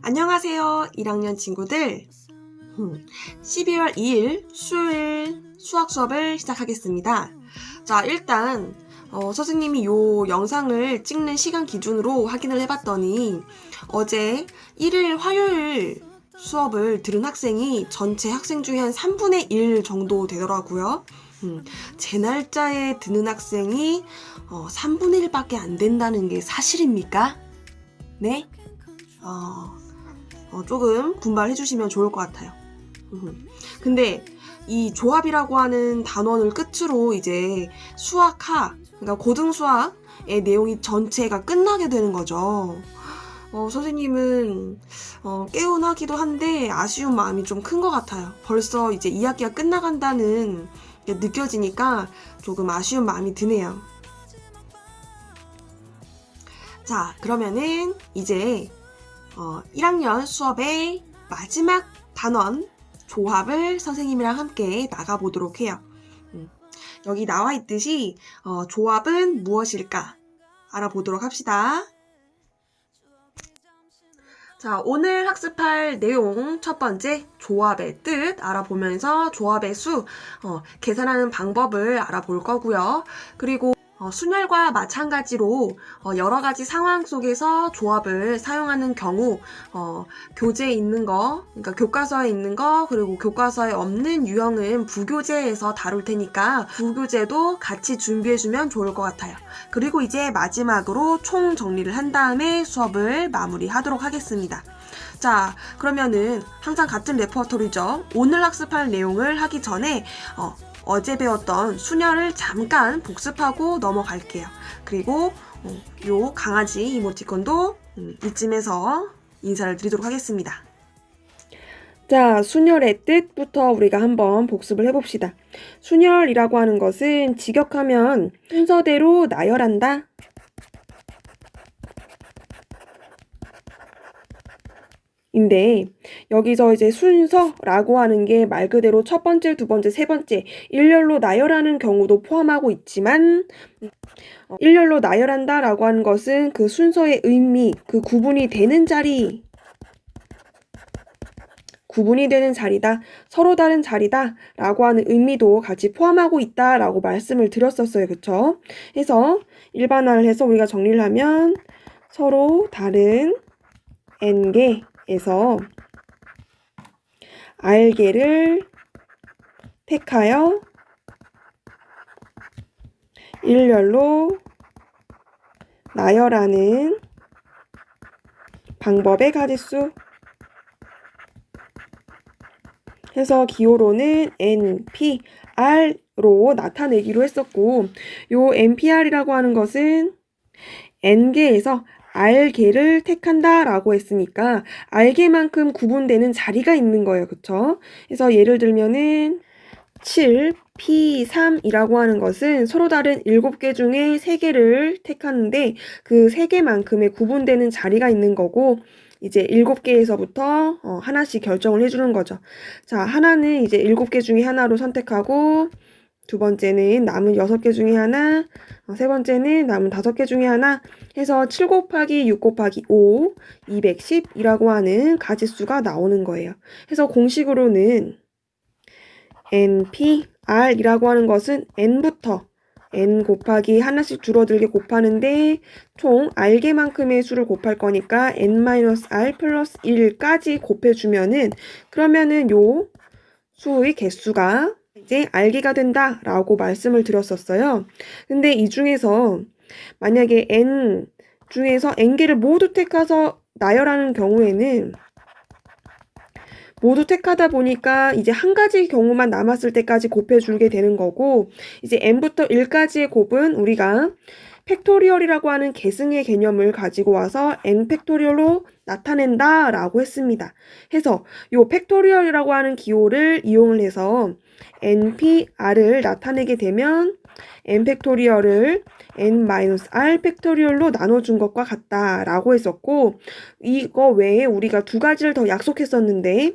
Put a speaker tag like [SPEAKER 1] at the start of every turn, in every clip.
[SPEAKER 1] 안녕하세요 1학년 친구들. 12월 2일 수요일 수학 수업을 시작하겠습니다. 자, 일단 선생님이 요 영상을 찍는 시간 기준으로 확인을 해봤더니 어제 1일 화요일 수업을 들은 학생이 전체 학생 중에 한 3분의 1 정도 되더라고요. 제 날짜에 듣는 학생이 3분의 1밖에 안 된다는 게 사실입니까? 네? 조금 분발해 주시면 좋을 것 같아요. 근데 이 조합이라고 하는 단원을 끝으로 이제 수학하, 그러니까 고등수학의 내용이 전체가 끝나게 되는 거죠. 선생님은 깨운하기도 한데 아쉬운 마음이 좀 큰 것 같아요. 벌써 이제 2학기가 끝나간다는 게 느껴지니까 조금 아쉬운 마음이 드네요. 자, 그러면은 이제 1학년 수업의 마지막 단원 조합을 선생님이랑 함께 나가보도록 해요. 여기 나와 있듯이 조합은 무엇일까 알아보도록 합시다. 자, 오늘 학습할 내용 첫 번째 조합의 뜻 알아보면서 조합의 수 계산하는 방법을 알아볼 거고요. 그리고 순열과 마찬가지로 여러 가지 상황 속에서 조합을 사용하는 경우 교재에 있는 거, 그러니까 교과서에 있는 거, 그리고 교과서에 없는 유형은 부교재에서 다룰 테니까 부교재도 같이 준비해주면 좋을 것 같아요. 그리고 이제 마지막으로 총 정리를 한 다음에 수업을 마무리하도록 하겠습니다. 자, 그러면은 항상 같은 레퍼토리죠. 오늘 학습할 내용을 하기 전에 어제 배웠던 순열을 잠깐 복습하고 넘어갈게요. 그리고 요 강아지 이모티콘도 이쯤에서 인사를 드리도록 하겠습니다. 자, 순열의 뜻부터 우리가 한번 복습을 해봅시다. 순열이라고 하는 것은 직역하면 순서대로 나열한다. 인데 여기서 이제 순서라고 하는 게 말 그대로 첫 번째, 두 번째, 세 번째 일렬로 나열하는 경우도 포함하고 있지만 일렬로 나열한다 라고 하는 것은 그 순서의 의미, 그 구분이 되는 자리, 구분이 되는 자리다, 서로 다른 자리다 라고 하는 의미도 같이 포함하고 있다 라고 말씀을 드렸었어요. 그쵸? 해서 일반화를 해서 우리가 정리를 하면 서로 다른 n개 에서 R개를 택하여 일렬로 나열하는 방법의 가짓수 해서 기호로는 NPR로 나타내기로 했었고, 요 NPR이라고 하는 것은 N개에서 R개를 택한다 라고 했으니까 R개만큼 구분되는 자리가 있는 거예요. 그쵸? 그래서 예를 들면은 7P3이라고 하는 것은 서로 다른 7개 중에 3개를 택하는데 그 3개만큼의 구분되는 자리가 있는 거고, 이제 7개에서부터 하나씩 결정을 해주는 거죠. 자, 하나는 이제 7개 중에 하나로 선택하고, 두 번째는 남은 6개 중에 하나, 세 번째는 남은 5개 중에 하나 해서 7 곱하기 6 곱하기 5, 210이라고 하는 가짓수가 나오는 거예요. 그래서 공식으로는 NPR이라고 하는 것은 n부터 n 곱하기 하나씩 줄어들게 곱하는데 총 r개만큼의 수를 곱할 거니까 n-r 플러스 1까지 곱해주면은 그러면은 요 수의 개수가 이제 R개가 된다 라고 말씀을 드렸었어요. 근데 이 중에서 만약에 N 중에서 N개를 모두 택해서 나열하는 경우에는 모두 택하다 보니까 이제 한 가지 경우만 남았을 때까지 곱해주게 되는 거고, 이제 n부터 1까지의 곱은 우리가 팩토리얼이라고 하는 계승의 개념을 가지고 와서 n 팩토리얼로 나타낸다 라고 했습니다. 해서 요 팩토리얼이라고 하는 기호를 이용을 해서 npr을 나타내게 되면 n 팩토리얼을 n-r 팩토리얼로 나눠준 것과 같다 라고 했었고, 이거 외에 우리가 두 가지를 더 약속했었는데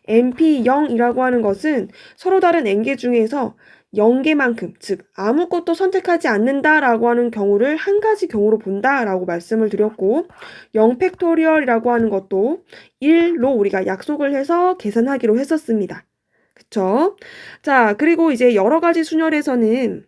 [SPEAKER 1] np0이라고 하는 것은 서로 다른 n개 중에서 0개만큼, 즉 아무것도 선택하지 않는다라고 하는 경우를 한 가지 경우로 본다라고 말씀을 드렸고 0팩토리얼이라고 하는 것도 1로 우리가 약속을 해서 계산하기로 했었습니다. 그쵸? 자, 그리고 이제 여러 가지 순열에서는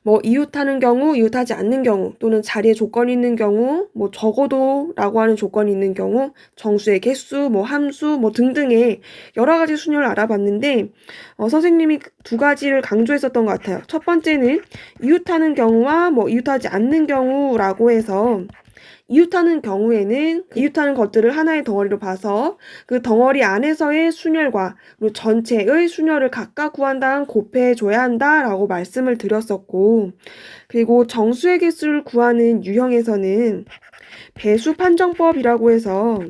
[SPEAKER 1] 뭐 이웃하는 경우, 이웃하지 않는 경우, 또는 자리에 조건이 있는 경우, 뭐 적어도라고 하는 조건이 있는 경우, 정수의 개수, 뭐 함수, 뭐 등등의 여러 가지 순열을 알아봤는데 선생님이 두 가지를 강조했었던 것 같아요. 첫 번째는 이웃하는 경우와 뭐 이웃하지 않는 경우라고 해서 이웃하는 경우에는 이웃하는 것들을 하나의 덩어리로 봐서 그 덩어리 안에서의 순열과 그리고 전체의 순열을 각각 구한 다음 곱해줘야 한다라고 말씀을 드렸었고, 그리고 정수의 개수를 구하는 유형에서는 배수 판정법이라고 해서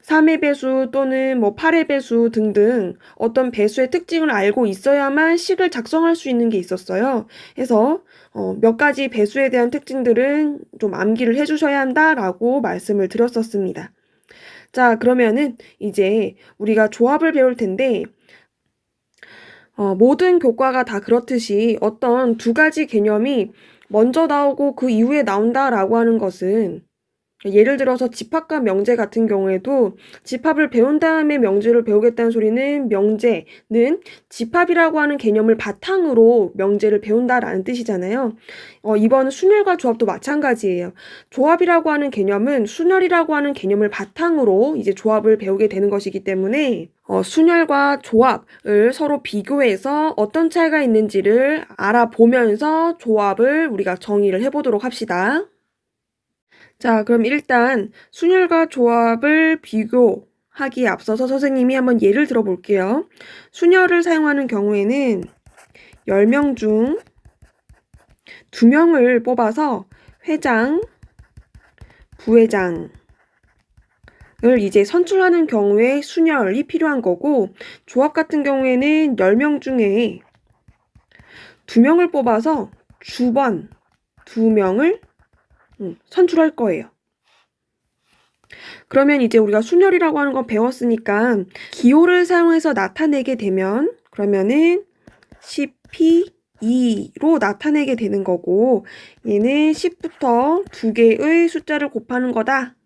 [SPEAKER 1] 3의 배수 또는 뭐 8의 배수 등등 어떤 배수의 특징을 알고 있어야만 식을 작성할 수 있는 게 있었어요. 그래서 몇 가지 배수에 대한 특징들은 좀 암기를 해주셔야 한다라고 말씀을 드렸었습니다. 자, 그러면은 이제 우리가 조합을 배울 텐데 모든 교과가 다 그렇듯이 어떤 두 가지 개념이 먼저 나오고 그 이후에 나온다라고 하는 것은 예를 들어서 집합과 명제 같은 경우에도 집합을 배운 다음에 명제를 배우겠다는 소리는 명제는 집합이라고 하는 개념을 바탕으로 명제를 배운다라는 뜻이잖아요. 이번 순열과 조합도 마찬가지예요. 조합이라고 하는 개념은 순열이라고 하는 개념을 바탕으로 이제 조합을 배우게 되는 것이기 때문에 순열과 조합을 서로 비교해서 어떤 차이가 있는지를 알아보면서 조합을 우리가 정의를 해보도록 합시다. 자, 그럼 일단 순열과 조합을 비교하기에 앞서서 선생님이 한번 예를 들어볼게요. 순열을 사용하는 경우에는 10명 중 2명을 뽑아서 회장, 부회장을 이제 선출하는 경우에 순열이 필요한 거고, 조합 같은 경우에는 10명 중에 2명을 뽑아서 주번 2명을 선출할 거예요. 그러면 이제 우리가 순열이라고 하는 거 배웠으니까 기호를 사용해서 나타내게 되면 그러면은 10P2로 나타내게 되는 거고, 얘는 10부터 2개의 숫자를 곱하는 거다.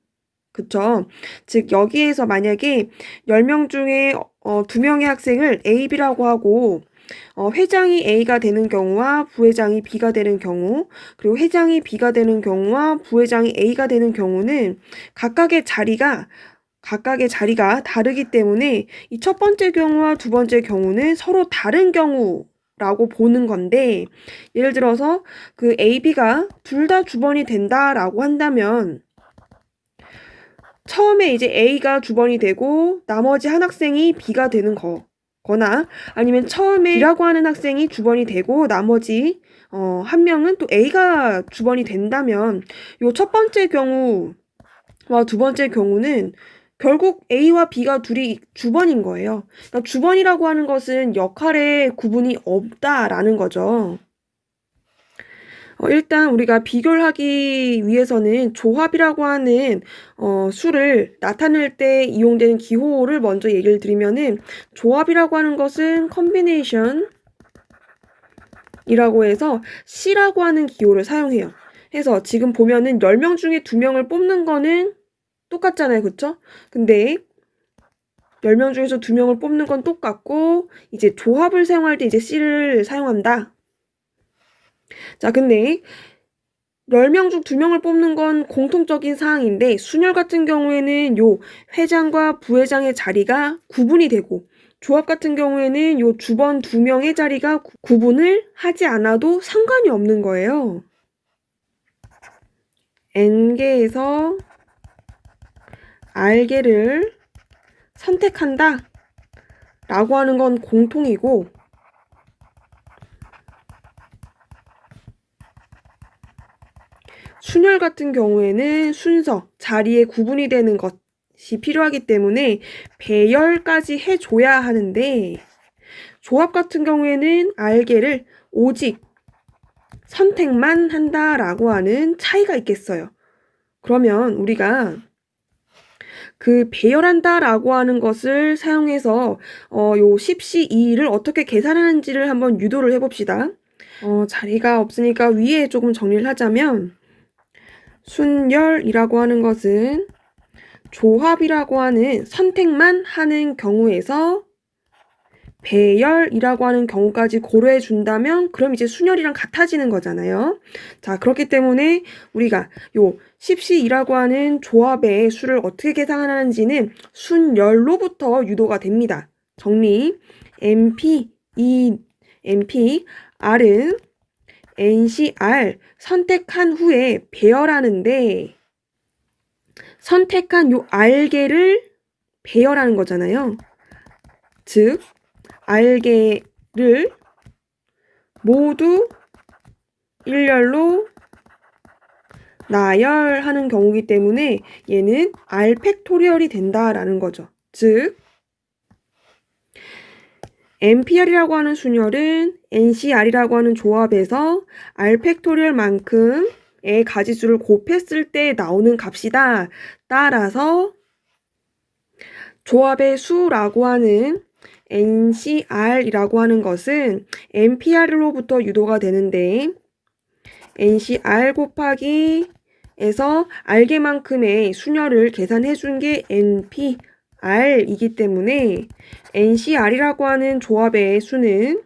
[SPEAKER 1] 그쵸? 즉 여기에서 만약에 10명 중에 2명의 학생을 A, B라고 하고 회장이 A가 되는 경우와 부회장이 B가 되는 경우, 그리고 회장이 B가 되는 경우와 부회장이 A가 되는 경우는 각각의 자리가 다르기 때문에 이 첫 번째 경우와 두 번째 경우는 서로 다른 경우라고 보는 건데, 예를 들어서 그 A, B가 둘 다 주번이 된다라고 한다면 처음에 이제 A가 주번이 되고 나머지 한 학생이 B가 되는 거나 아니면 처음에 B라고 하는 학생이 주번이 되고 나머지 한 명은 또 A가 주번이 된다면 요 첫 번째 경우와 두 번째 경우는 결국 A와 B가 둘이 주번인 거예요. 그러니까 주번이라고 하는 것은 역할에 구분이 없다라는 거죠. 일단 우리가 비교를 하기 위해서는 조합이라고 하는 수를 나타낼 때 이용되는 기호를 먼저 얘기를 드리면은, 조합이라고 하는 것은 combination이라고 해서 C라고 하는 기호를 사용해요. 해서 지금 보면은 10명 중에 2명을 뽑는 거는 똑같잖아요. 그쵸? 근데 10명 중에서 2명을 뽑는 건 똑같고 이제 조합을 사용할 때 이제 C를 사용한다. 자, 근데 10명 중 2명을 뽑는 건 공통적인 사항인데 순열 같은 경우에는 요 회장과 부회장의 자리가 구분이 되고, 조합 같은 경우에는 요 주번 2명의 자리가 구분을 하지 않아도 상관이 없는 거예요. N개에서 R개를 선택한다 라고 하는 건 공통이고, 순열 같은 경우에는 순서, 자리에 구분이 되는 것이 필요하기 때문에 배열까지 해줘야 하는데, 조합 같은 경우에는 R개를 오직 선택만 한다라고 하는 차이가 있겠어요. 그러면 우리가 그 배열한다 라고 하는 것을 사용해서 요 10C2를 어떻게 계산하는지를 한번 유도를 해봅시다. 자리가 없으니까 위에 조금 정리를 하자면 순열이라고 하는 것은 조합이라고 하는 선택만 하는 경우에서 배열이라고 하는 경우까지 고려해 준다면 그럼 이제 순열이랑 같아지는 거잖아요. 자, 그렇기 때문에 우리가 요 10C2라고 하는 조합의 수를 어떻게 계산하는지는 순열로부터 유도가 됩니다. 정리. NP, R은 NCR 선택한 후에 배열하는데 선택한 요 R개를 배열하는 거잖아요. 즉 R개를 모두 일렬로 나열하는 경우이기 때문에 얘는 R 팩토리얼이 된다라는 거죠. 즉 NPR이라고 하는 순열은 NCR이라고 하는 조합에서 R 팩토리얼만큼의 가지수를 곱했을 때 나오는 값이다. 따라서 조합의 수라고 하는 NCR이라고 하는 것은 NPR로부터 유도가 되는데 NCR 곱하기 에서 R개만큼의 순열을 계산해 준 게 NPR이기 때문에 NCR이라고 하는 조합의 수는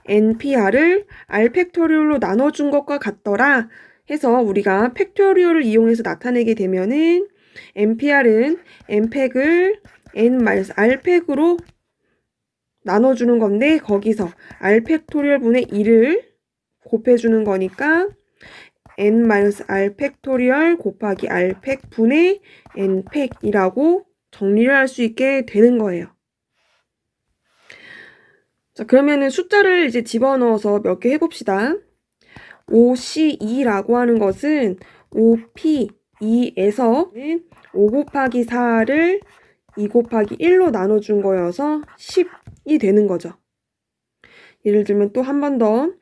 [SPEAKER 1] NPR을 R 팩토리얼로 나눠준 것과 같더라 해서 우리가 팩토리얼을 이용해서 나타내게 되면은 NPR은 N팩을 N-R팩으로 나눠주는 건데 거기서 R 팩토리얼 분의 1을 곱해주는 거니까 N-R 팩토리얼 곱하기 R 팩 분의 N 팩이라고 정리를 할 수 있게 되는 거예요. 자, 그러면은 숫자를 이제 집어넣어서 몇 개 해봅시다. 5C2라고 하는 것은 5P2에서 5 곱하기 4를 2 곱하기 1로 나눠준 거여서 10이 되는 거죠. 예를 들면 또 한 번 더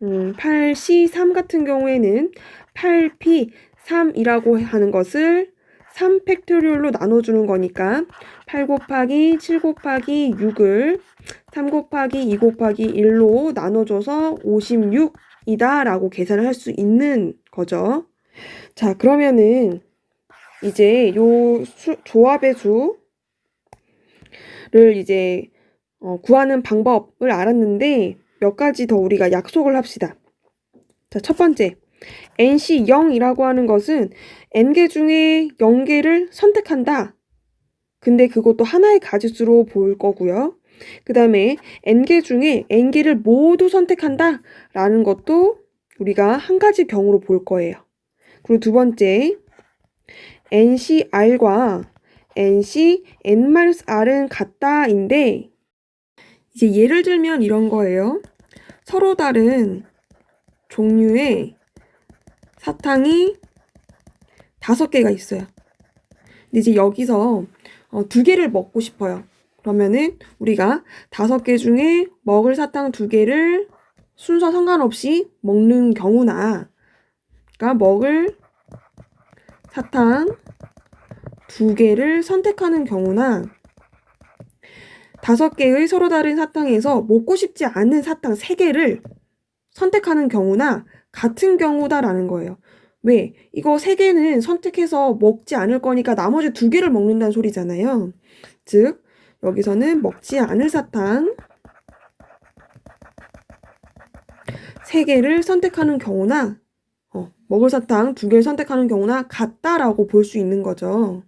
[SPEAKER 1] 8C3 같은 경우에는 8P3이라고 하는 것을 3 팩토리얼로 나눠주는 거니까 8 곱하기 7 곱하기 6을 3 곱하기 2 곱하기 1로 나눠줘서 56이다 라고 계산을 할 수 있는 거죠. 자, 그러면은 이제 요 조합의 수를 이제 구하는 방법을 알았는데 몇 가지 더 우리가 약속을 합시다. 자, 첫 번째, NC0이라고 하는 것은 N개 중에 0개를 선택한다. 근데 그것도 하나의 가지수로 볼 거고요. 그 다음에 N개 중에 N개를 모두 선택한다. 라는 것도 우리가 한 가지 경우로 볼 거예요. 그리고 두 번째, NCR과 NCN-R은 같다인데 이제 예를 들면 이런 거예요. 서로 다른 종류의 사탕이 5개가 있어요. 근데 이제 여기서 2개를 먹고 싶어요. 그러면은 우리가 5개 중에 먹을 사탕 2개를 순서 상관없이 먹는 경우나 그러니까 먹을 사탕 2개를 선택하는 경우나 5개의 서로 다른 사탕에서 먹고 싶지 않은 사탕 3개를 선택하는 경우나 같은 경우다라는 거예요. 왜? 이거 3개는 선택해서 먹지 않을 거니까 나머지 2개를 먹는다는 소리잖아요. 즉, 여기서는 먹지 않을 사탕 3개를 선택하는 경우나 먹을 사탕 2개를 선택하는 경우나 같다라고 볼 수 있는 거죠.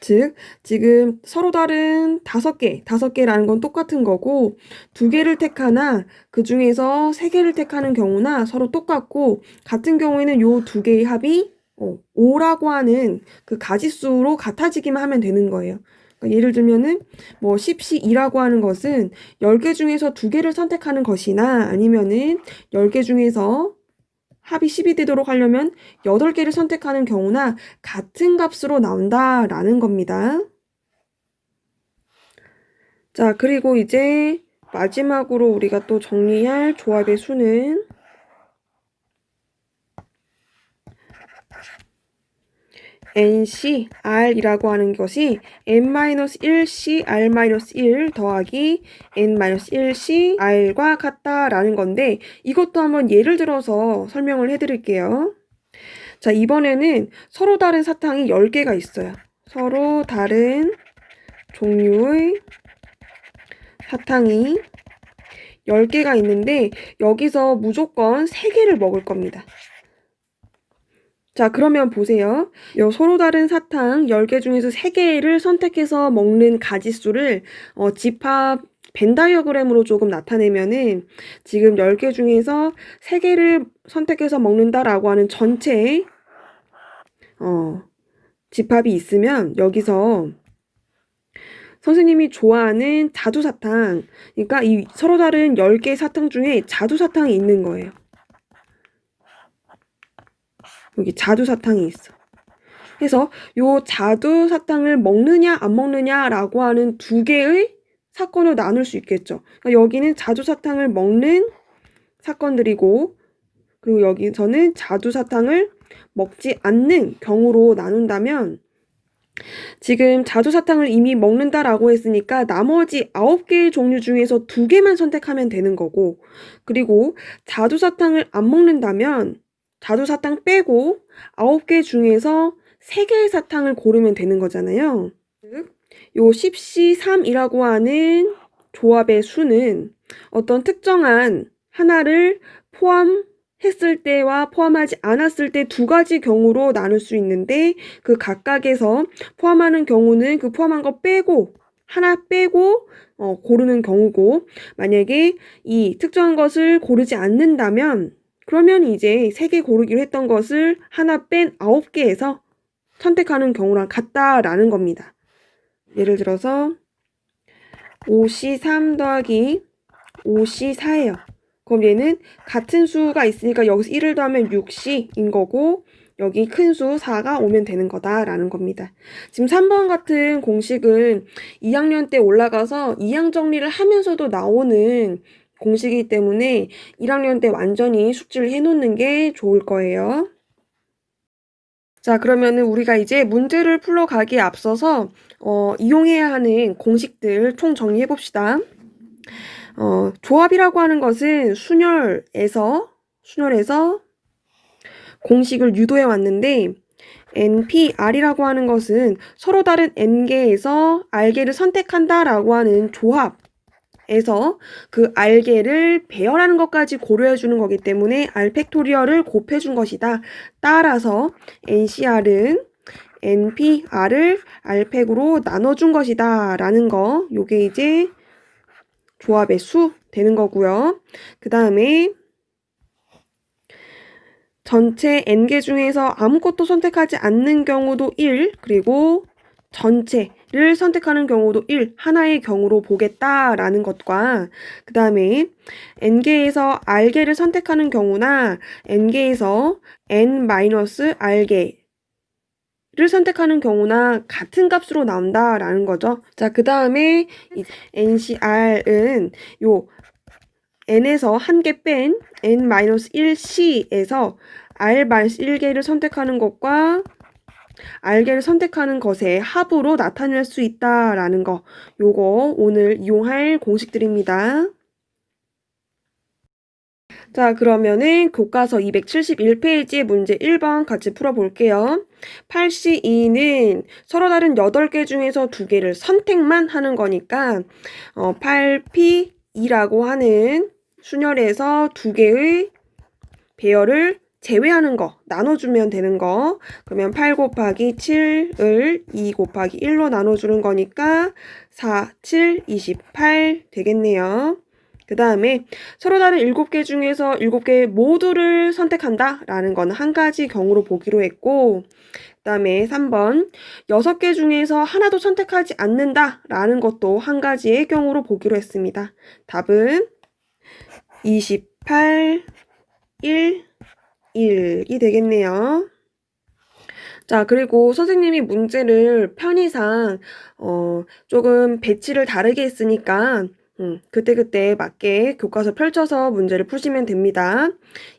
[SPEAKER 1] 즉, 지금 서로 다른 5개라는 건 똑같은 거고 2개를 택하나 그 중에서 3개를 택하는 경우나 서로 똑같고 같은 경우에는 요 2개의 합이 5라고 하는 그 가지수로 같아지기만 하면 되는 거예요. 그러니까 예를 들면은 뭐 10C2라고 하는 것은 10개 중에서 2개를 선택하는 것이나 아니면은 10개 중에서 합이 10이 되도록 하려면 8개를 선택하는 경우나 같은 값으로 나온다라는 겁니다. 자, 그리고 이제 마지막으로 우리가 또 정리할 조합의 수는 NCR이라고 하는 것이 N-1CR-1 더하기 N-1CR과 같다라는 건데 이것도 한번 예를 들어서 설명을 해드릴게요. 자, 이번에는 서로 다른 사탕이 10개가 있어요. 서로 다른 종류의 사탕이 10개가 있는데 여기서 무조건 3개를 먹을 겁니다. 자, 그러면 보세요. 요 서로 다른 사탕 10개 중에서 3개를 선택해서 먹는 가지수를 집합 벤 다이어그램으로 조금 나타내면은 지금 10개 중에서 3개를 선택해서 먹는다라고 하는 전체 집합이 있으면 여기서 선생님이 좋아하는 자두사탕, 그러니까 이 서로 다른 10개 사탕 중에 자두사탕이 있는 거예요. 여기 자두사탕이 있어. 그래서 요 자두사탕을 먹느냐 안 먹느냐라고 하는 2개의 사건을 나눌 수 있겠죠. 그러니까 여기는 자두사탕을 먹는 사건들이고 그리고 여기서는 자두사탕을 먹지 않는 경우로 나눈다면 지금 자두사탕을 이미 먹는다라고 했으니까 나머지 9개의 종류 중에서 2개만 선택하면 되는 거고 그리고 자두사탕을 안 먹는다면 자두사탕 빼고 9개 중에서 3개의 사탕을 고르면 되는 거잖아요. 즉, 요 10C3이라고 하는 조합의 수는 어떤 특정한 하나를 포함했을 때와 포함하지 않았을 때 2가지 경우로 나눌 수 있는데 그 각각에서 포함하는 경우는 그 포함한 거 빼고 하나 빼고 고르는 경우고 만약에 이 특정한 것을 고르지 않는다면 그러면 이제 3개 고르기로 했던 것을 하나 뺀 9개에서 선택하는 경우랑 같다라는 겁니다. 예를 들어서 5C3 더하기 5C4예요. 그럼 얘는 같은 수가 있으니까 여기서 1을 더하면 6C인 거고 여기 큰 수 4가 오면 되는 거다라는 겁니다. 지금 3번 같은 공식은 2학년 때 올라가서 2항 정리를 하면서도 나오는 공식이기 때문에 1학년 때 완전히 숙지를 해놓는 게 좋을 거예요. 자, 그러면은 우리가 이제 문제를 풀러가기에 앞서서 이용해야 하는 공식들 총 정리해 봅시다. 조합이라고 하는 것은 순열에서 공식을 유도해 왔는데 NPR이라고 하는 것은 서로 다른 N개에서 R개를 선택한다라고 하는 조합에서 그 R개를 배열하는 것까지 고려해 주는 거기 때문에 R 팩토리얼을 곱해 준 것이다. 따라서 NCR은 NPR을 R팩으로 나눠준 것이다 라는 거 요게 이제 조합의 수 되는 거고요. 그 다음에 전체 n개 중에서 아무것도 선택하지 않는 경우도 1, 그리고 전체를 선택하는 경우도 1, 하나의 경우로 보겠다라는 것과 그 다음에 n개에서 r개를 선택하는 경우나 n개에서 n-r개를 선택하는 경우나 같은 값으로 나온다라는 거죠. 자, 그 다음에 NCR은 요 n에서 한 개 뺀 n-1c에서 r-1개를 선택하는 것과 r개를 선택하는 것의 합으로 나타낼 수 있다라는 거. 요거 오늘 이용할 공식들입니다. 자, 그러면은 교과서 271페이지의 문제 1번 같이 풀어볼게요. 8C2는 서로 다른 8개 중에서 2개를 선택만 하는 거니까 8P2라고 하는 순열에서 2개의 배열을 제외하는 거, 나눠주면 되는 거. 그러면 8 곱하기 7을 2 곱하기 1로 나눠주는 거니까 4, 7, 28 되겠네요. 그 다음에 서로 다른 7개 중에서 7개 모두를 선택한다 라는 건 한 가지 경우로 보기로 했고 그 다음에 3번 6개 중에서 하나도 선택하지 않는다 라는 것도 한 가지의 경우로 보기로 했습니다. 답은 28, 1, 1이 되겠네요. 자, 그리고 선생님이 문제를 편의상 조금 배치를 다르게 했으니까 그때그때 맞게 교과서 펼쳐서 문제를 푸시면 됩니다.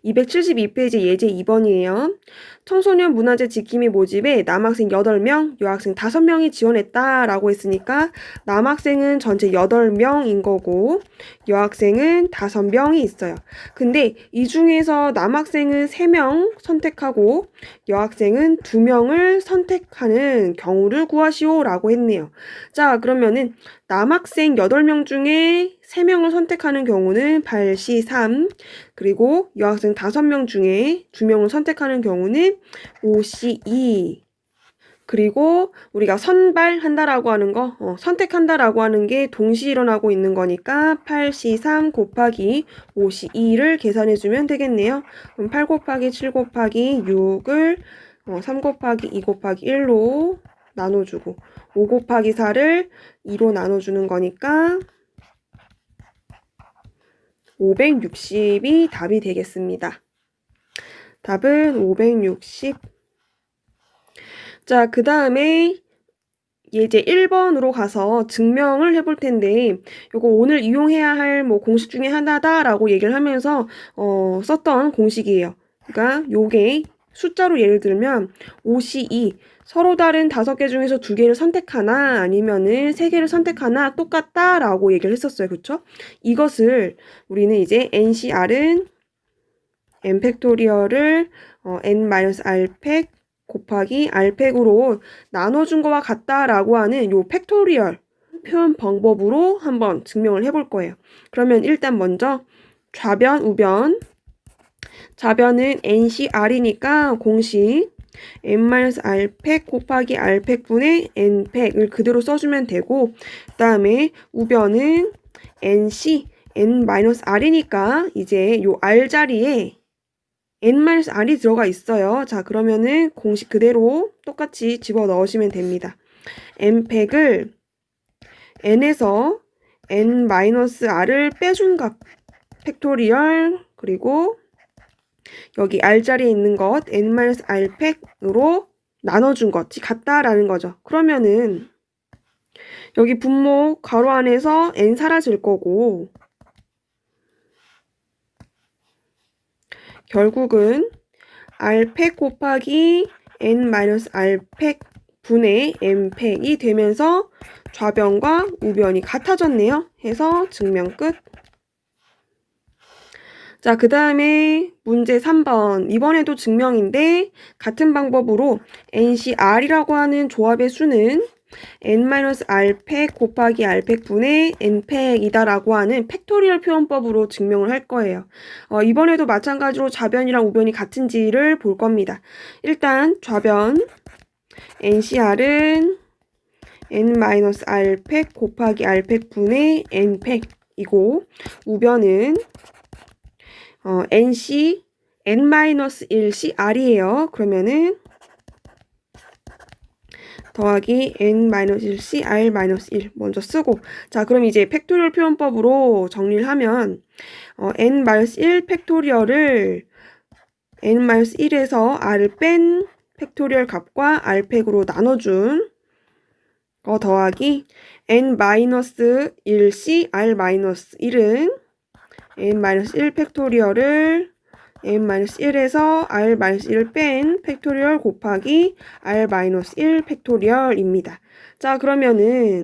[SPEAKER 1] 272페이지 예제 2번이에요. 청소년 문화재 지킴이 모집에 남학생 8명, 여학생 5명이 지원했다라고 했으니까 남학생은 전체 8명인 거고 여학생은 5명이 있어요. 근데 이 중에서 남학생은 3명 선택하고 여학생은 2명을 선택하는 경우를 구하시오라고 했네요. 자, 그러면은 남학생 8명 중에 3명을 선택하는 경우는 8시 3, 그리고 여학생 5명 중에 2명을 선택하는 경우는 5시 2. 그리고 우리가 선발한다라고 하는 거, 선택한다라고 하는 게 동시에 일어나고 있는 거니까 8시 3 곱하기 5시 2를 계산해주면 되겠네요. 그럼 8 곱하기 7 곱하기 6을 3 곱하기 2 곱하기 1로 나눠주고 5 곱하기 4를 2로 나눠주는 거니까 560이 답이 되겠습니다. 답은 560. 자, 그 다음에 예제 1번으로 가서 증명을 해볼 텐데 요거 오늘 이용해야 할 뭐 공식 중에 하나다라고 얘기를 하면서 썼던 공식이에요. 그러니까 요게 숫자로 예를 들면 5시 2 서로 다른 5개 중에서 2개를 선택하나 아니면은 3개를 선택하나 똑같다라고 얘기를 했었어요. 그쵸? 이것을 우리는 이제 NCR은 n 팩토리얼을 n-r팩 곱하기 r팩으로 나눠준 거와 같다라고 하는 요 팩토리얼 표현 방법으로 한번 증명을 해볼 거예요. 그러면 일단 먼저 좌변, 우변. 좌변은 NCR이니까 공식 n-r팩 곱하기 r팩분의 n팩을 그대로 써주면 되고, 그 다음에 우변은 NC, n-r이니까 이제 요 r 자리에 n-r이 들어가 있어요. 자, 그러면은 공식 그대로 똑같이 집어 넣으시면 됩니다. n팩을 n에서 n-r을 빼준 값 팩토리얼, 그리고 여기 r 자리에 있는 것 n-r팩으로 나눠준 것이 같다라는 거죠. 그러면은 여기 분모 괄호 안에서 n 사라질 거고 결국은 r팩 곱하기 n-r팩 분의 n팩이 되면서 좌변과 우변이 같아졌네요. 해서 증명 끝. 자, 그 다음에 문제 3번. 이번에도 증명인데 같은 방법으로 NCR이라고 하는 조합의 수는 n-r팩 곱하기 r팩 분의 n팩이다라고 하는 팩토리얼 표현법으로 증명을 할 거예요. 이번에도 마찬가지로 좌변이랑 우변이 같은지를 볼 겁니다. 일단 좌변 NCR은 n-r팩 곱하기 r팩 분의 n팩이고 우변은 NC n-1CR이에요. 그러면은 더하기 n-1CR-1 먼저 쓰고, 자, 그럼 이제 팩토리얼 표현법으로 정리를 하면 n-1 팩토리얼을 n-1에서 r을 뺀 팩토리얼 값과 r팩으로 나눠준 거 더하기 n-1CR-1은 n-1 팩토리얼을 n-1에서 r-1을 뺀 팩토리얼 곱하기 r-1 팩토리얼입니다. 자, 그러면은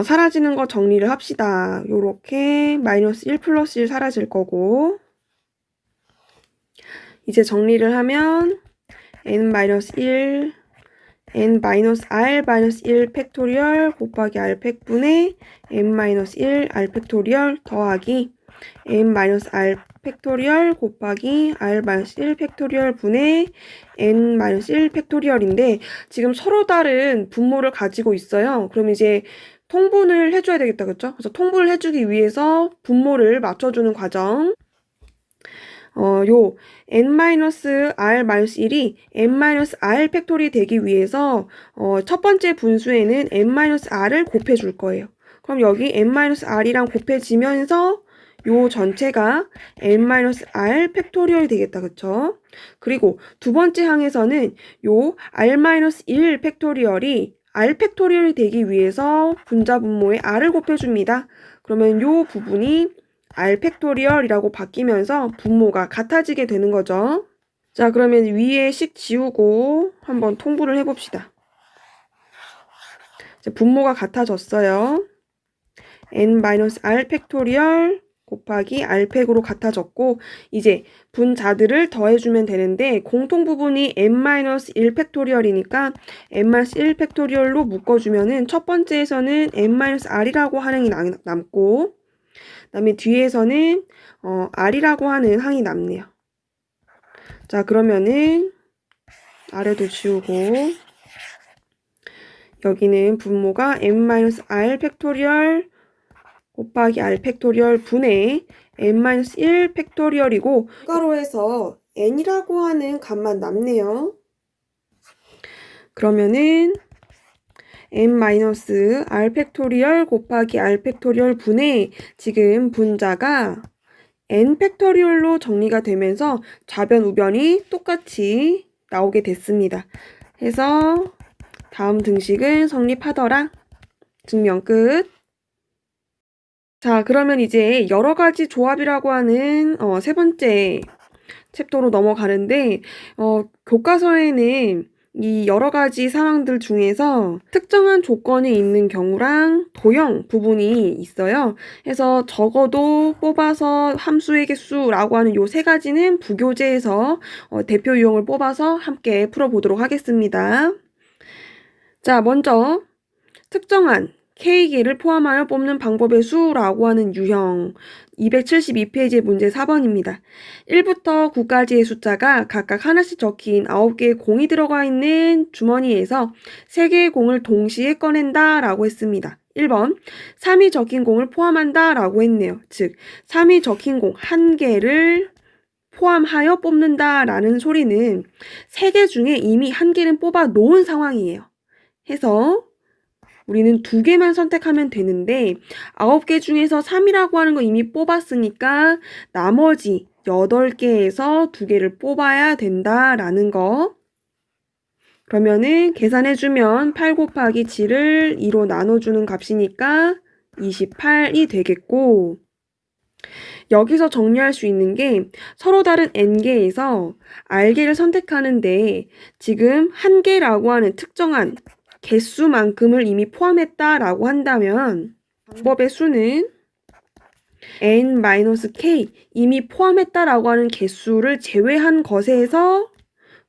[SPEAKER 1] 사라지는 거 정리를 합시다. 요렇게 -1 플러스 1 사라질 거고 이제 정리를 하면 n-1 n-r-1 팩토리얼 곱하기 r팩분의 n-1 r 팩토리얼 더하기 n-r 팩토리얼 곱하기 r-1 팩토리얼 분의 n-1 팩토리얼인데 지금 서로 다른 분모를 가지고 있어요. 그럼 이제 통분을 해줘야 되겠다, 그쵸? 그래서 통분을 해주기 위해서 분모를 맞춰주는 과정. 요 n-r-1이 n-r 팩토리 되기 위해서 첫 번째 분수에는 n-r을 곱해줄 거예요. 그럼 여기 n-r이랑 곱해지면서 요 전체가 n-r 팩토리얼이 되겠다, 그쵸? 그리고 두 번째 항에서는 요 r-1 팩토리얼이 r 팩토리얼이 되기 위해서 분자 분모에 r을 곱해줍니다. 그러면 요 부분이 R 팩토리얼이라고 바뀌면서 분모가 같아지게 되는 거죠. 자, 그러면 위에 식 지우고 한번 통분을 해봅시다. 분모가 같아졌어요. n-r 팩토리얼 곱하기 r 팩으로 같아졌고, 이제 분자들을 더해주면 되는데 공통 부분이 n-1 팩토리얼이니까 n-1 팩토리얼로 묶어주면은 첫 번째에서는 n-r이라고 하는 항이 남고, 그 다음에 뒤에서는 r이라고 하는 항이 남네요. 자, 그러면은 아래도 지우고 여기는 분모가 n-r 팩토리얼 곱하기 r 팩토리얼 분의 n-1 팩토리얼이고 추가로 해서 n이라고 하는 값만 남네요. 그러면은 n-r 팩토리얼 곱하기 r 팩토리얼 분의 지금 분자가 n 팩토리얼로 정리가 되면서 좌변 우변이 똑같이 나오게 됐습니다. 해서 다음 등식은 성립하더라. 증명 끝. 자, 그러면 이제 여러 가지 조합이라고 하는 세 번째 챕터로 넘어가는데 교과서에는 이 여러 가지 상황들 중에서 특정한 조건이 있는 경우랑 도형 부분이 있어요. 그래서 적어도 뽑아서 함수의 개수라고 하는 요 세 가지는 부교재에서 대표 유형을 뽑아서 함께 풀어보도록 하겠습니다. 자, 먼저 특정한 K개를 포함하여 뽑는 방법의 수라고 하는 유형 272페이지의 문제 4번입니다. 1부터 9까지의 숫자가 각각 하나씩 적힌 9개의 공이 들어가 있는 주머니에서 3개의 공을 동시에 꺼낸다 라고 했습니다. 1번 3이 적힌 공을 포함한다 라고 했네요. 즉 3이 적힌 공 1개를 포함하여 뽑는다 라는 소리는 3개 중에 이미 1개는 뽑아 놓은 상황이에요. 해서 우리는 2개만 선택하면 되는데 9개 중에서 3이라고 하는 거 이미 뽑았으니까 나머지 8개에서 2개를 뽑아야 된다라는 거. 그러면은 계산해주면 8 곱하기 7을 2로 나눠주는 값이니까 28이 되겠고, 여기서 정리할 수 있는 게 서로 다른 n개에서 r개를 선택하는데 지금 1개라고 하는 특정한 개수만큼을 이미 포함했다라고 한다면 방법의 수는 n-k 이미 포함했다라고 하는 개수를 제외한 것에서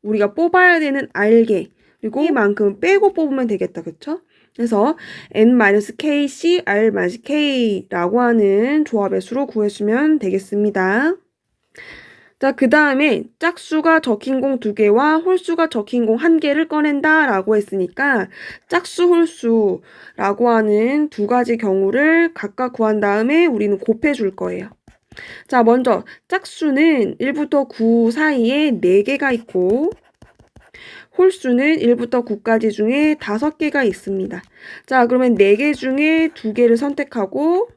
[SPEAKER 1] 우리가 뽑아야 되는 r개 그리고 이만큼 빼고 뽑으면 되겠다. 그쵸? 그래서 n-kc r-k라고 하는 조합의 수로 구해주면 되겠습니다. 자, 그 다음에 짝수가 적힌 공 2개와 홀수가 적힌 공 1개를 꺼낸다 라고 했으니까 짝수 홀수라고 하는 2가지 경우를 각각 구한 다음에 우리는 곱해 줄 거예요. 자, 먼저 짝수는 1부터 9 사이에 4개가 있고 홀수는 1부터 9까지 중에 5개가 있습니다. 자, 그러면 4개 중에 2개를 선택하고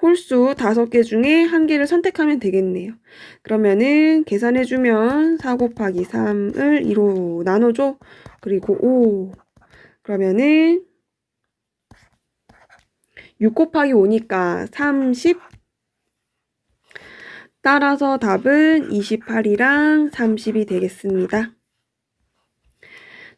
[SPEAKER 1] 홀수 5개 중에 1개를 선택하면 되겠네요. 그러면은 계산해주면 4 곱하기 3을 2로 나눠줘. 그리고 5. 그러면은 6 곱하기 5니까 30. 따라서 답은 28이랑 30이 되겠습니다.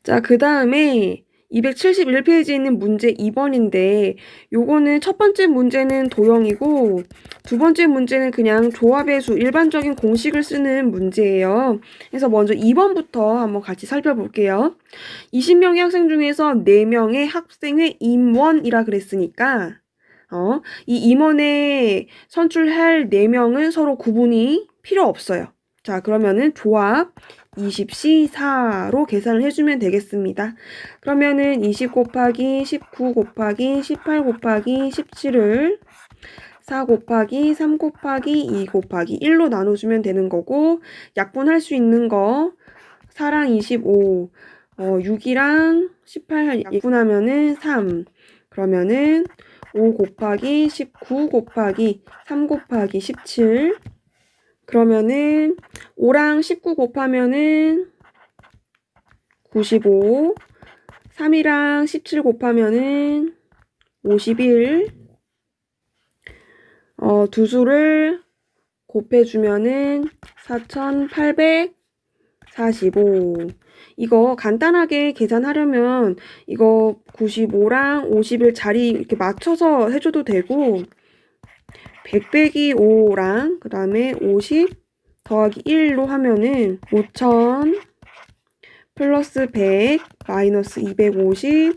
[SPEAKER 1] 자, 그 다음에 271페이지에 있는 문제 2번인데 요거는 첫 번째 문제는 도형이고 두 번째 문제는 그냥 조합의 수, 일반적인 공식을 쓰는 문제예요. 그래서 먼저 2번부터 한번 같이 살펴볼게요. 20명의 학생 중에서 4명의 학생회 임원이라 그랬으니까 이 임원에 선출할 4명은 서로 구분이 필요 없어요. 자, 그러면은 조합 20C4로 계산을 해주면 되겠습니다. 그러면은 20 곱하기 19 곱하기 18 곱하기 17을 4 곱하기 3 곱하기 2 곱하기 1로 나눠주면 되는 거고, 약분할 수 있는 거 4랑 25, 6이랑 18 약분하면은 3. 그러면은 5 곱하기 19 곱하기 3 곱하기 17. 그러면은 5랑 19 곱하면은 95, 3이랑 17 곱하면은 51, 두 수를 곱해주면은 4,845. 이거 간단하게 계산하려면 이거 95랑 50일 자리 이렇게 맞춰서 해줘도 되고 100 빼기 5랑 그 다음에 50 더하기 1로 하면은 5,000 플러스 100 마이너스 250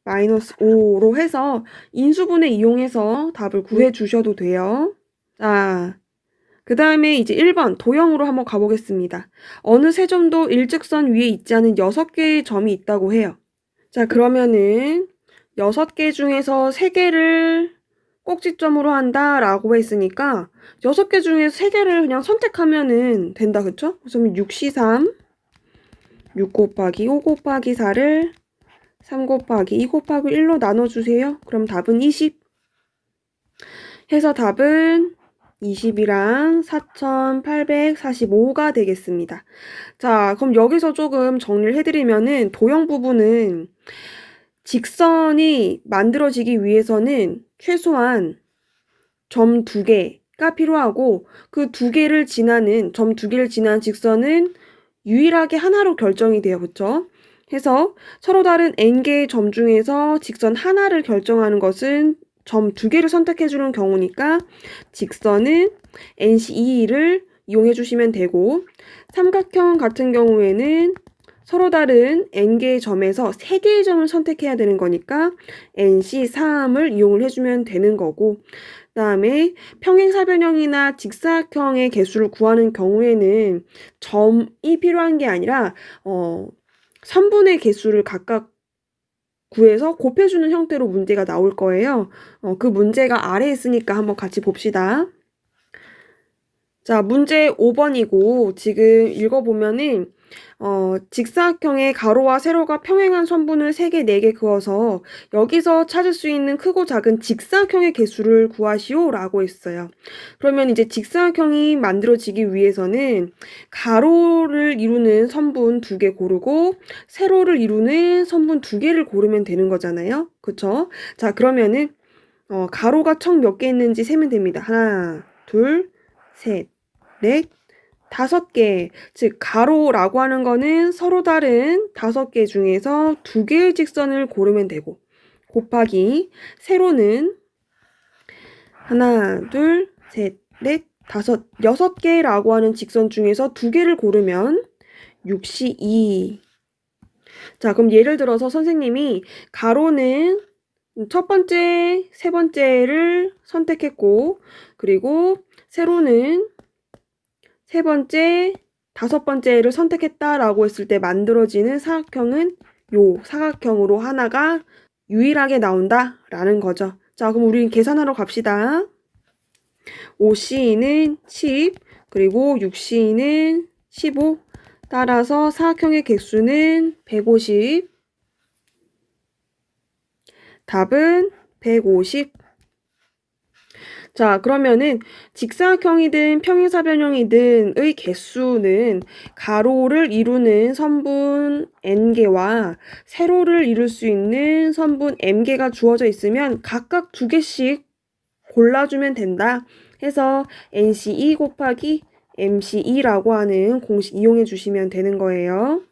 [SPEAKER 1] 마이너스 5로 해서 인수분해 이용해서 답을 구해 주셔도 돼요. 자, 그 다음에 이제 1번 도형으로 한번 가보겠습니다. 어느 세 점도 일직선 위에 있지 않은 6개의 점이 있다고 해요. 자, 그러면은 6개 중에서 3개를 꼭지점으로 한다 라고 했으니까 6개 중에서 3개를 그냥 선택하면은 된다, 그쵸? 그러면 6C3 6 곱하기 5 곱하기 4를 3 곱하기 2 곱하기 1로 나눠주세요. 그럼 답은 20. 해서 답은 20이랑 4,845가 되겠습니다. 자, 그럼 여기서 조금 정리를 해드리면은 도형 부분은 직선이 만들어지기 위해서는 최소한 점 2개가 필요하고 그 2개를 지나는 점 2개를 지나는 직선은 유일하게 하나로 결정이 돼요. 그쵸? 해서 서로 다른 n개의 점 중에서 직선 하나를 결정하는 것은 점 2개를 선택해주는 경우니까 직선은 NC2를 이용해 주시면 되고 삼각형 같은 경우에는 서로 다른 n개의 점에서 3개의 점을 선택해야 되는 거니까 NC3을 이용을 해주면 되는 거고 그 다음에 평행사변형이나 직사각형의 개수를 구하는 경우에는 점이 필요한 게 아니라 선분의 개수를 각각 구해서 곱해주는 형태로 문제가 나올 거예요. 그 문제가 아래에 있으니까 한번 같이 봅시다. 자, 문제 5번이고 지금 읽어보면은 직사각형의 가로와 세로가 평행한 선분을 3개, 4개 그어서 여기서 찾을 수 있는 크고 작은 직사각형의 개수를 구하시오 라고 했어요. 그러면 이제 직사각형이 만들어지기 위해서는 가로를 이루는 선분 2개 고르고 세로를 이루는 선분 2개를 고르면 되는 거잖아요. 그쵸? 자, 그러면은 가로가 총 몇 개 있는지 세면 됩니다. 하나, 둘, 셋, 넷, 5개, 즉 가로라고 하는 거는 서로 다른 5개 중에서 2개의 직선을 고르면 되고 곱하기 세로는 하나, 둘, 셋, 넷, 5, 6개라고 하는 직선 중에서 2개를 고르면 6C2. 자, 그럼 예를 들어서 선생님이 가로는 첫 번째, 세 번째를 선택했고 그리고 세로는 세 번째, 5번째를 선택했다라고 했을 때 만들어지는 사각형은 요 사각형으로 하나가 유일하게 나온다라는 거죠. 자, 그럼 우리 계산하러 갑시다. 5C는 10, 그리고 6C는 15. 따라서 사각형의 개수는 150. 답은 150. 자, 그러면은 직사각형이든 평행사변형이든의 개수는 가로를 이루는 선분 n개와 세로를 이룰 수 있는 선분 m개가 주어져 있으면 각각 2개씩 골라주면 된다. 해서 NC2 곱하기 MC2라고 하는 공식 이용해 주시면 되는 거예요.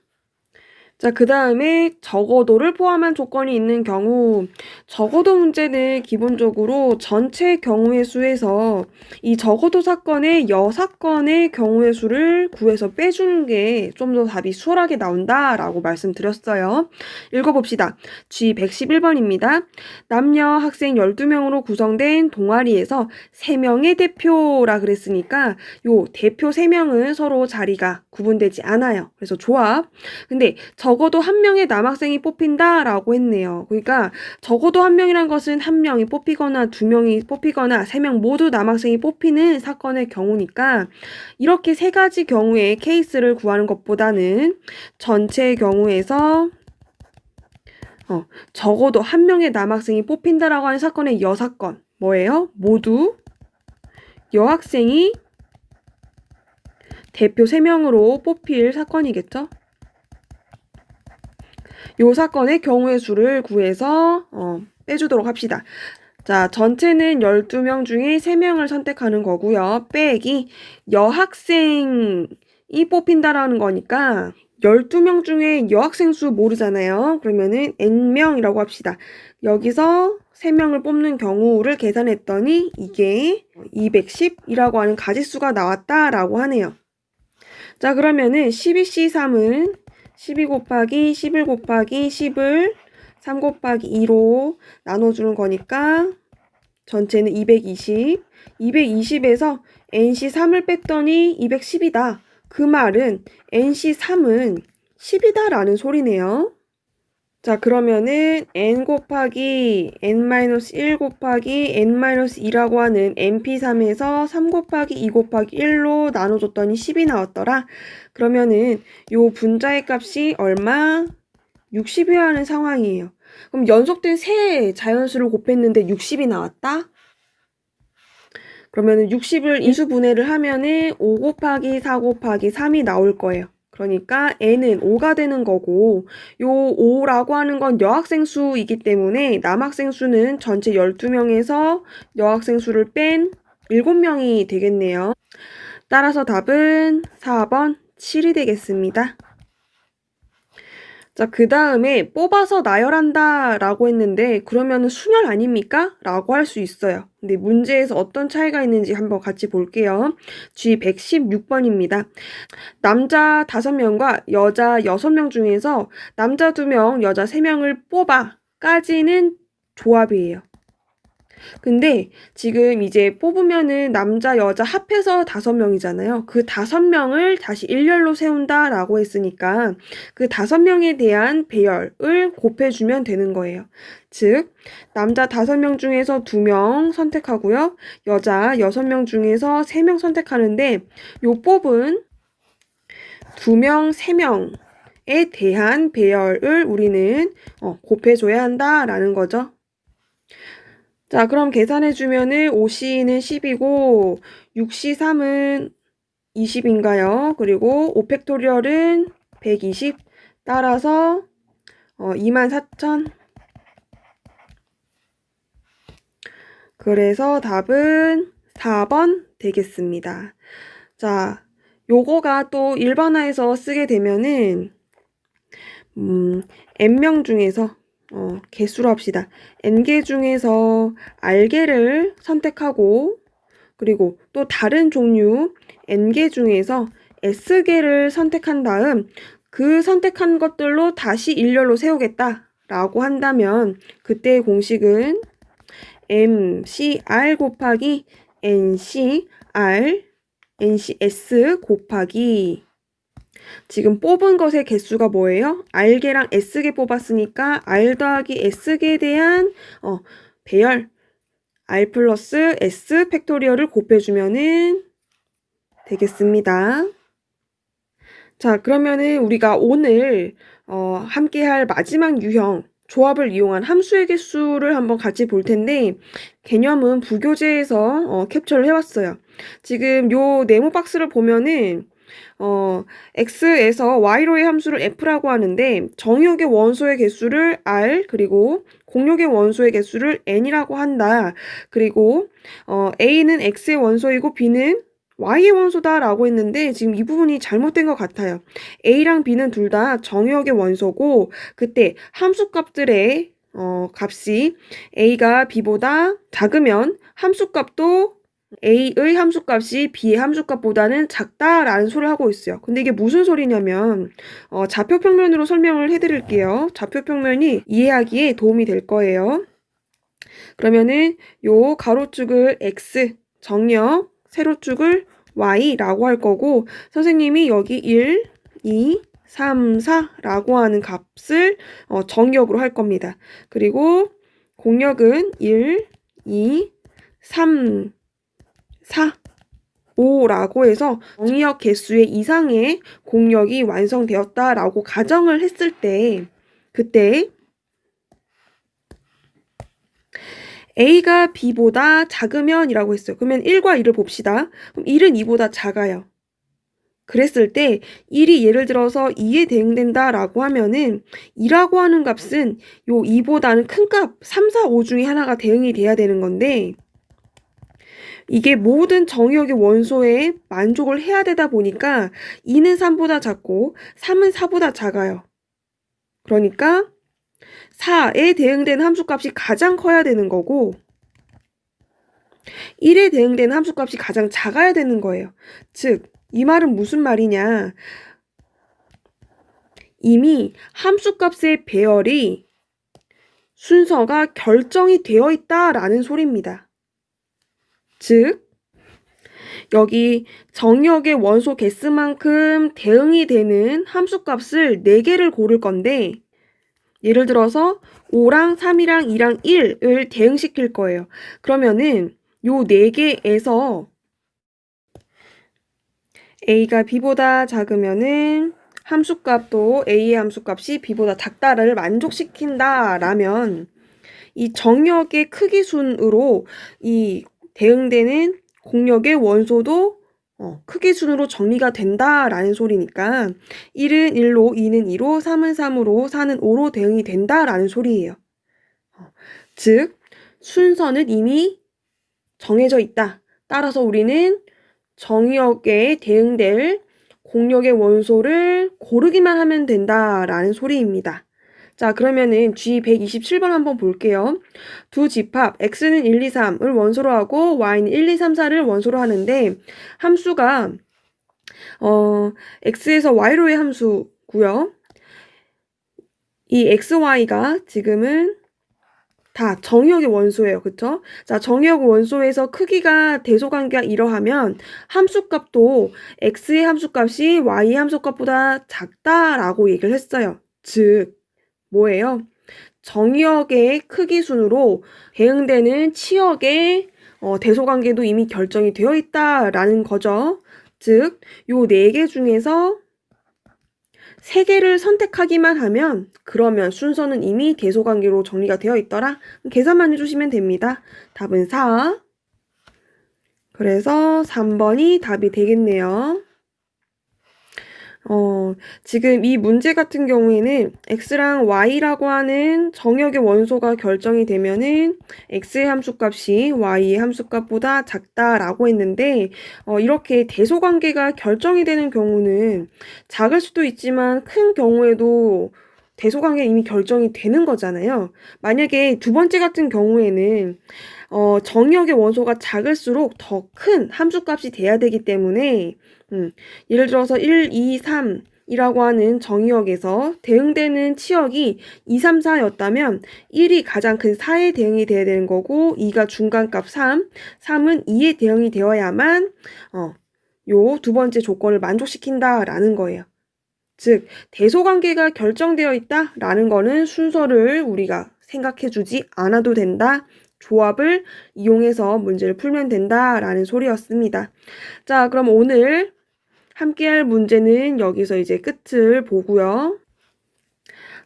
[SPEAKER 1] 자, 그 다음에 적어도를 포함한 조건이 있는 경우 적어도 문제는 기본적으로 전체 경우의 수에서 이 적어도 사건의 여사건의 경우의 수를 구해서 빼주는 게 좀 더 답이 수월하게 나온다라고 말씀드렸어요. 읽어봅시다. G111번입니다. 남녀 학생 12명으로 구성된 동아리에서 3명의 대표라 그랬으니까 요 대표 3명은 서로 자리가 구분되지 않아요. 그래서 조합. 근데 적어도 1명의 남학생이 뽑힌다라고 했네요. 그러니까 적어도 1명이란 것은 1명이 뽑히거나 2명이 뽑히거나 3명 모두 남학생이 뽑히는 사건의 경우니까 이렇게 3가지 경우의 케이스를 구하는 것보다는 전체의 경우에서 적어도 1명의 남학생이 뽑힌다라고 하는 사건의 여사건 뭐예요? 모두 여학생이 대표 3명으로 뽑힐 사건이겠죠? 요 사건의 경우의 수를 구해서 빼주도록 합시다. 자, 전체는 12명 중에 3명을 선택하는 거고요. 빼기 여학생이 뽑힌다라는 거니까 12명 중에 여학생 수 모르잖아요. 그러면은 n명이라고 합시다. 여기서 3명을 뽑는 경우를 계산했더니 이게 210이라고 하는 가지수가 나왔다라고 하네요. 자, 그러면은 12C3은 12 곱하기 11 곱하기 10을 3 곱하기 2로 나눠주는 거니까 전체는 220. 220에서 NC3을 뺐더니 210이다. 그 말은 NC3은 10이다 라는 소리네요. 자, 그러면은 n 곱하기 n-1 곱하기 n-2라고 하는 np3에서 3 곱하기 2 곱하기 1로 나눠줬더니 10이 나왔더라. 그러면은 요 분자의 값이 얼마? 60이어야 하는 상황이에요. 그럼 연속된 세 자연수를 곱했는데 60이 나왔다? 그러면은 60을 인수분해를 하면은 5 곱하기 4 곱하기 3이 나올 거예요. 그러니까 n은 5가 되는 거고 요 5라고 하는 건 여학생 수이기 때문에 남학생 수는 전체 12명에서 여학생 수를 뺀 7명이 되겠네요. 따라서 답은 4번 7이 되겠습니다. 자, 그 다음에 뽑아서 나열한다 라고 했는데 그러면은 순열 아닙니까? 라고 할 수 있어요. 근데 문제에서 어떤 차이가 있는지 한번 같이 볼게요. G116번입니다. 남자 5명과 여자 6명 중에서 남자 2명, 여자 3명을 뽑아 까지는 조합이에요. 근데 지금 이제 뽑으면은 남자, 여자 합해서 5명이잖아요. 그 5명을 다시 일렬로 세운다라고 했으니까 그 5명에 대한 배열을 곱해주면 되는 거예요. 즉, 남자 5명 중에서 2명 선택하고요. 여자 6명 중에서 3명 선택하는데 요 뽑은 2명, 3명에 대한 배열을 우리는 곱해줘야 한다라는 거죠. 자, 그럼 계산해주면은 5C는 10이고 6C3은 20인가요? 그리고 5팩토리얼은 120 따라서 24,000. 그래서 답은 4번 되겠습니다. 자, 요거가 또 일반화해서 쓰게 되면은 n명 중에서 개수로 합시다. n개 중에서 r개를 선택하고 그리고 또 다른 종류 n개 중에서 s개를 선택한 다음 그 선택한 것들로 다시 일렬로 세우겠다 라고 한다면 그때의 공식은 mcr 곱하기 ncs 곱하기 지금 뽑은 것의 개수가 뭐예요? R개랑 S개 뽑았으니까 R 더하기 S개에 대한 배열 R 플러스 S 팩토리얼을 곱해주면은 되겠습니다. 자, 그러면은 우리가 오늘 함께 할 마지막 유형 조합을 이용한 함수의 개수를 한번 같이 볼 텐데 개념은 부교재에서 캡처를 해왔어요. 지금 요 네모 박스를 보면은 x에서 y로의 함수를 f라고 하는데 정의역의 원소의 개수를 r 그리고 공역의 원소의 개수를 n이라고 한다. 그리고 a는 x의 원소이고 b는 y의 원소다 라고 했는데 지금 이 부분이 잘못된 것 같아요. a랑 b는 둘 다 정의역의 원소고 그때 함수값들의 값이 a가 b보다 작으면 함수값도 a의 함수값이 b의 함수값보다는 작다라는 소리를 하고 있어요. 근데 이게 무슨 소리냐면 좌표평면으로 설명을 해드릴게요. 좌표평면이 이해하기에 도움이 될 거예요. 그러면은 요 가로축을 x, 정역, 세로축을 y라고 할 거고 선생님이 여기 1, 2, 3, 4라고 하는 값을 정역으로 할 겁니다. 그리고 공역은 1, 2, 3, 4, 5라고 해서 정의역 개수의 이상의 공역이 완성되었다라고 가정을 했을 때 그때 A가 B보다 작으면 이라고 했어요. 그러면 1과 2를 봅시다. 그럼 1은 2보다 작아요. 그랬을 때 1이 예를 들어서 2에 대응된다 라고 하면은 2라고 하는 값은 요 2보다는 큰 값 3, 4, 5 중에 하나가 대응이 돼야 되는 건데 이게 모든 정의역의 원소에 만족을 해야 되다 보니까 2는 3보다 작고 3은 4보다 작아요. 그러니까 4에 대응되는 함수값이 가장 커야 되는 거고 1에 대응되는 함수값이 가장 작아야 되는 거예요. 즉, 이 말은 무슨 말이냐? 이미 함수값의 배열이 순서가 결정이 되어 있다라는 소리입니다. 즉, 여기 정의역의 원소 개수만큼 대응이 되는 함수값을 4개를 고를 건데 예를 들어서 5랑 3이랑 2랑 1을 대응시킬 거예요. 그러면은 요 4개에서 A가 B보다 작으면은 함수값도 A의 함수값이 B보다 작다를 만족시킨다 라면 이 정역의 크기 순으로 이 대응되는 공역의 원소도 크기 순으로 정리가 된다라는 소리니까 1은 1로, 2는 2로, 3은 3으로, 4는 5로 대응이 된다라는 소리예요. 즉, 순서는 이미 정해져 있다. 따라서 우리는 정의역에 대응될 공역의 원소를 고르기만 하면 된다라는 소리입니다. 자, 그러면은 G127번 한번 볼게요. 두 집합 x는 1, 2, 3을 원소로 하고 y는 1, 2, 3, 4를 원소로 하는데 함수가 x에서 y로의 함수고요. 이 x, y가 지금은 다 정의역의 원소예요. 그쵸? 자, 정의역 원소에서 크기가 대소관계가 이러하면 함수값도 x의 함수값이 y의 함수값보다 작다라고 얘기를 했어요. 즉, 뭐예요? 정의역의 크기 순으로 대응되는 치역의 대소관계도 이미 결정이 되어 있다라는 거죠. 즉, 요 4개 중에서 3개를 선택하기만 하면 그러면 순서는 이미 대소관계로 정리가 되어 있더라. 계산만 해주시면 됩니다. 답은 4. 그래서 3번이 답이 되겠네요. 지금 이 문제 같은 경우에는 x랑 y라고 하는 정역의 원소가 결정이 되면은 x의 함수값이 y의 함수값보다 작다라고 했는데 이렇게 대소관계가 결정이 되는 경우는 작을 수도 있지만 큰 경우에도 대소관계 이미 결정이 되는 거잖아요. 만약에 두 번째 같은 경우에는 정역의 원소가 작을수록 더 큰 함수값이 돼야 되기 때문에 예를 들어서 1, 2, 3이라고 하는 정의역에서 대응되는 치역이 2, 3, 4였다면 1이 가장 큰 4에 대응이 돼야 되는 거고 2가 중간값 3, 3은 2에 대응이 되어야만 요 두 번째 조건을 만족시킨다라는 거예요. 즉, 대소관계가 결정되어 있다라는 거는 순서를 우리가 생각해주지 않아도 된다. 조합을 이용해서 문제를 풀면 된다라는 소리였습니다. 자, 그럼 오늘 함께할 문제는 여기서 이제 끝을 보고요.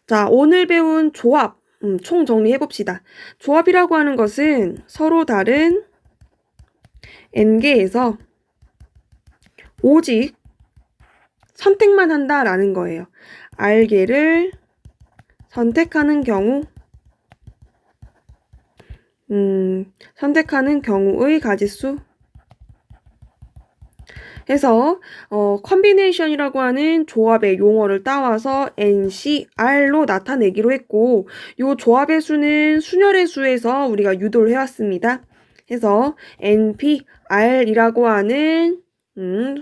[SPEAKER 1] 자, 오늘 배운 조합, 총 정리해봅시다. 조합이라고 하는 것은 서로 다른 n개에서 오직 선택만 한다라는 거예요. R개를 선택하는 경우, 선택하는 경우의 가짓수 해서 컨비네이션이라고 하는 조합의 용어를 따와서 NCR로 나타내기로 했고 요 조합의 수는 순열의 수에서 우리가 유도를 해왔습니다. 해서 NPR이라고 하는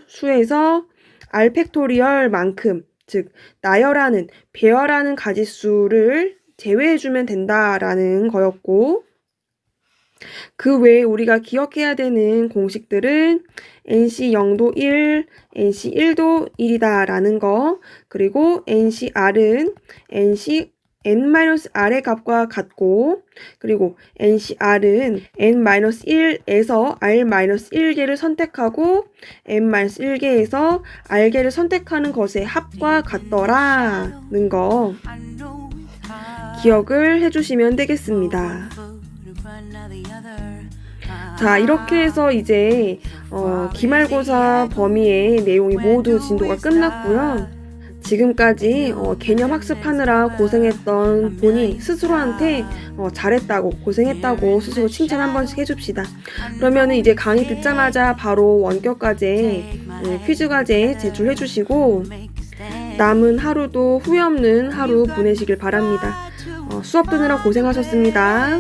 [SPEAKER 1] 수에서 R 팩토리얼만큼 즉 나열하는, 배열하는 가짓수를 제외해주면 된다라는 거였고 그 외에 우리가 기억해야 되는 공식들은 NC0도 1, NC1도 1이다 라는 거, 그리고 NCR은 NC n-r의 값과 같고, 그리고 NCR은 n-1에서 r-1개를 선택하고 n-1개에서 r개를 선택하는 것의 합과 같더라는 거 기억을 해주시면 되겠습니다. 자, 이렇게 해서 이제 기말고사 범위의 내용이 모두 진도가 끝났고요. 지금까지 개념 학습하느라 고생했던 본인 스스로한테 잘했다고, 고생했다고 스스로 칭찬 한 번씩 해줍시다. 그러면 이제 강의 듣자마자 바로 원격 과제, 퀴즈 과제 제출해 주시고 남은 하루도 후회 없는 하루 보내시길 바랍니다. 수업 듣느라 고생하셨습니다.